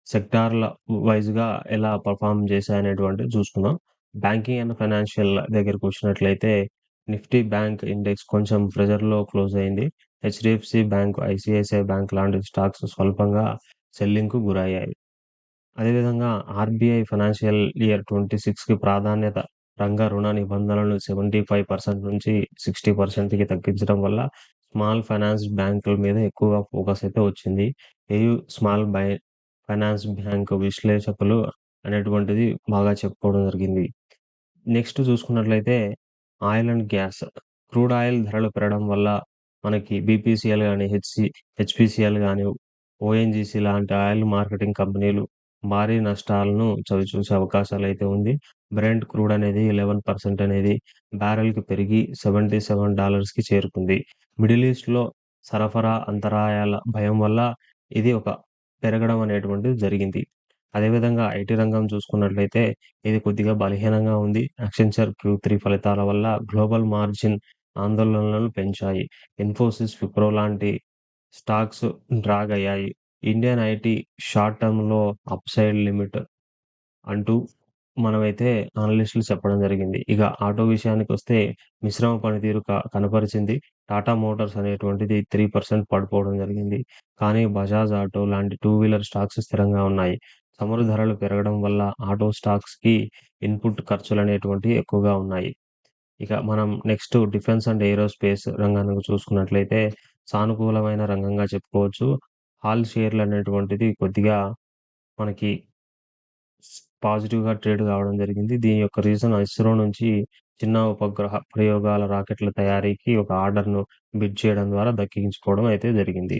సెక్టార్‌ల వైస్‌గా ఎలా పెర్ఫార్మ్ చేశాయనేటువంటిది చూసుకుందాం. బ్యాంకింగ్ అండ్ ఫైనాన్షియల్ దగ్గరకొచ్చినట్లయితే నిఫ్టీ బ్యాంక్ ఇండెక్స్ కొంచెం ప్రెషర్‌లో క్లోజ్ అయింది. హెచ్‌డిఎఫ్‌సి బ్యాంక్, ఐసీఐసీఐ బ్యాంక్ లాంటి స్టాక్స్ స్వల్పంగా సెల్లింగ్‌కు గురయ్యాయి. అదేవిధంగా ఆర్‌బీఐ ఫైనాన్షియల్ ఇయర్ 26కి ప్రాధాన్యత రంగ రుణ నిబంధనలను 75% నుంచి 60%కి తగ్గించడం వల్ల స్మాల్ ఫైనాన్స్ బ్యాంకుల మీద ఎక్కువగా ఫోకస్ అయితే వచ్చింది. ఏయు స్మాల్ ఫైనాన్స్ బ్యాంక్ విశ్లేషకులు అనేటువంటిది బాగా చెప్పుకోవడం జరిగింది. నెక్స్ట్ చూసుకున్నట్లయితే oil and gas. Crude oil ధరలు పెరగడం వల్ల మనకి బీపీసీఎల్ గాని, హెచ్‌పీసీఎల్ గాని, ఓఎన్‌జీసీ లాంటి ఆయిల్ మార్కెటింగ్ కంపెనీలు భారీ నష్టాలను చవిచూసే అవకాశాలైతే ఉంది. బ్రెంట్ క్రూడ్ అనేది 11% అనేది బ్యారెల్‌కి పెరిగి $77కి చేరుకుంది. మిడిల్ ఈస్ట్‌లో సరఫరా అంతరాయాల భయం వల్ల ఇది ఒక పెరగడం అనేటువంటిది జరిగింది. అదేవిధంగా ఐటీ రంగం చూసుకున్నట్లయితే ఇది కొద్దిగా బలహీనంగా ఉంది. యాక్సెంచర్ Q3 ఫలితాల వల్ల గ్లోబల్ మార్జిన్ ఆందోళనలను పెంచాయి. ఇన్ఫోసిస్, విప్రో లాంటి స్టాక్స్ డ్రాగ్ అయ్యాయి. ఇండియన్ ఐటీ షార్ట్ టర్మ్‌లో అప్‌సైడ్ లిమిట్ అంటూ మనమైతే అనలిస్టులు చెప్పడం జరిగింది. ఇక ఆటో విషయానికొస్తే మిశ్రమ పనితీరు కనపరిచింది. టాటా మోటార్స్ అనేటువంటిది 3% పడిపోవడం జరిగింది. కానీ బజాజ్ ఆటో లాంటి టూ వీలర్ స్టాక్స్ స్థిరంగా ఉన్నాయి. చమురు ధరలు పెరగడం వల్ల ఆటో స్టాక్స్‌కి ఇన్‌పుట్ ఖర్చులనేటువంటివి ఎక్కువగా ఉన్నాయి. ఇక మనం నెక్స్ట్ డిఫెన్స్ అండ్ ఏరోస్పేస్ రంగానికి చూసుకున్నట్లయితే సానుకూలమైన రంగంగా చెప్పుకోవచ్చు. హాల్ షేర్లనేటువంటిది కొద్దిగా మనకి పాజిటివ్‌గా ట్రేడ్ కావడం జరిగింది. దీని యొక్క రీజన్ ఇస్రో నుంచి చిన్న ఉపగ్రహ ప్రయోగాల రాకెట్ల తయారీకి ఒక ఆర్డర్‌ను బిడ్ చేయడం ద్వారా దక్కించుకోవడం అయితే జరిగింది.